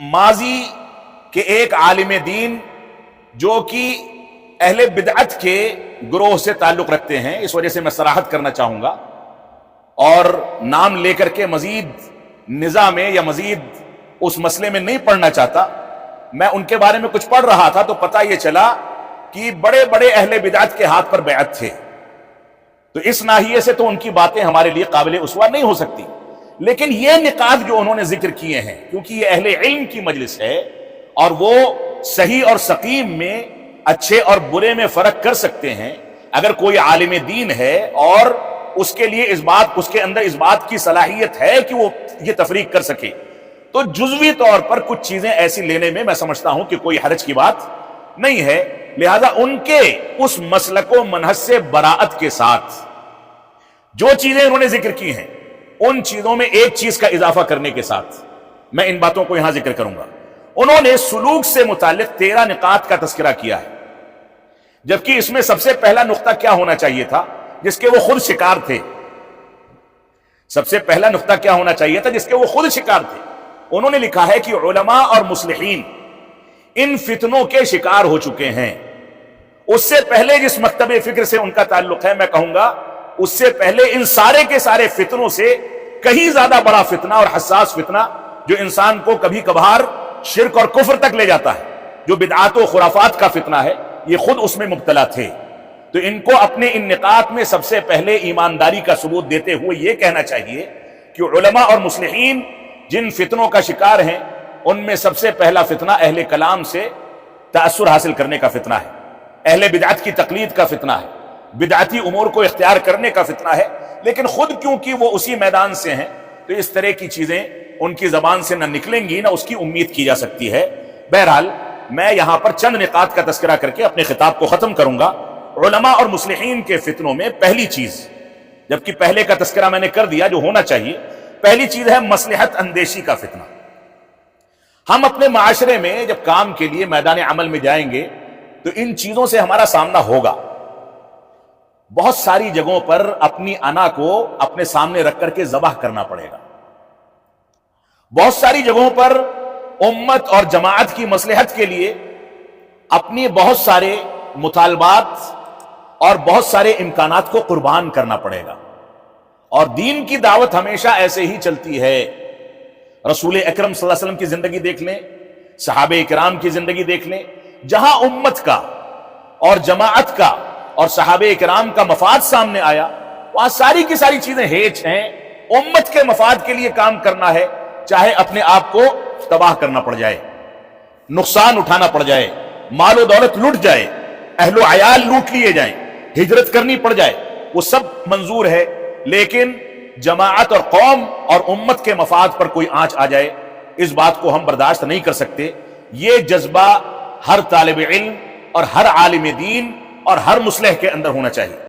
माजी के एक आलिम दीन जो कि अहले बिदअत के ग्रोह से ताल्लुक रखते हैं, इस वजह से मैं सराहत करना चाहूंगा और नाम लेकर के मजीद निज़ाम में या मजीद उस मसले में नहीं पढ़ना चाहता। मैं उनके बारे में कुछ पढ़ रहा था तो पता यह चला कि बड़े बड़े अहले बिदअत के हाथ पर बैअत थे, तो इस नाहिए से तो उनकी बातें हमारे लिए काबिल उसवा नहीं हो सकती। लेकिन ये निकात जो उन्होंने जिक्र किए हैं, क्योंकि ये अहले इल्म की मजलिस है और वो सही और सकीम में, अच्छे और बुरे में फर्क कर सकते हैं। अगर कोई आलिम दीन है और उसके लिए उसके अंदर इस बात की सलाहियत है कि वो ये तफरीक कर सके, तो जुज़वी तौर पर कुछ चीजें ऐसी लेने में मैं समझता हूं कि कोई हर्ज की बात नहीं है। लिहाजा उनके उस मसलको मनहज से बराअत के साथ जो चीजें उन्होंने जिक्र की हैं, उन चीजों में एक चीज का इजाफा करने के साथ मैं इन बातों को यहां जिक्र करूंगा। उन्होंने सुलूक से मुतालिक 13 निकात का तस्करा किया है, जबकि इसमें सबसे पहला नुक्ता क्या होना चाहिए था जिसके वो खुद शिकार थे। सबसे पहला नुक्ता क्या होना चाहिए था जिसके वो खुद शिकार थे। उन्होंने लिखा है कि उलमा और मुस्लिहीन इन फितनों के शिकार हो चुके हैं। उससे पहले जिस मकतबे फिक्र से उनका ताल्लुक है, मैं कहूंगा उससे पहले इन सारे के सारे फितनों से कहीं ज्यादा बड़ा फितना और हसास फितना जो इंसान को कभी कभार शिर्क और कुफ्र तक ले जाता है, जो बिदआत और खुराफात का फितना है, ये खुद उसमें मुब्तला थे। तो इनको अपने इन निकात में सबसे पहले ईमानदारी का सबूत देते हुए यह कहना चाहिए कि उलमा और मुस्लिहीन जिन फितनों का शिकार हैं, उनमें सबसे पहला फितना अहले कलाम से तासुर हासिल करने का फितना है, अहले बिदअत की तकलीद का फितना है, बिदअती उमूर को इख्तियार करने का फितना है। लेकिन खुद क्योंकि वो उसी मैदान से हैं, तो इस तरह की चीजें उनकी जबान से न निकलेंगी, ना उसकी उम्मीद की जा सकती है। बहरहाल मैं यहां पर चंद निकात का तस्करा करके अपने खिताब को खत्म करूंगा। उलमा और मुस्लिहीन के फितनों में पहली चीज, जबकि पहले का तस्करा मैंने कर दिया जो होना चाहिए, पहली चीज है मसलहत अंदेशी का फितना। हम अपने माशरे में जब काम के लिए मैदान अमल में जाएंगे तो इन चीजों से हमारा सामना होगा। बहुत सारी जगहों पर अपनी अना को अपने सामने रख करके ज़बाह करना पड़ेगा। बहुत सारी जगहों पर उम्मत और जमाअत की मसलहत के लिए अपनी बहुत सारे मुतालबात और बहुत सारे इम्कानात को कुर्बान करना पड़ेगा। और दीन की दावत हमेशा ऐसे ही चलती है। रसूल अकरम सल्लल्लाहु अलैहि वसल्लम की जिंदगी देख लें, सहाबे किराम की जिंदगी देख लें, जहां उम्मत का और जमाअत का और सहाबे किराम का मफाद सामने आया, वहां सारी की सारी चीजें हेच हैं। उम्मत के मफाद के लिए काम करना है, चाहे अपने आप को तबाह करना पड़ जाए, नुकसान उठाना पड़ जाए, मालो दौलत लूट जाए, अहलो अयाल लूट लिए जाए, हिजरत करनी पड़ जाए, वो सब मंजूर है। लेकिन जमाअत और कौम और उम्मत के मफाद पर कोई आंच आ जाए, इस बात को हम बर्दाश्त नहीं कर सकते। ये जज्बा हर तालिब इल्म और हर आलिम दीन और हर मुस्लिह के अंदर होना चाहिए।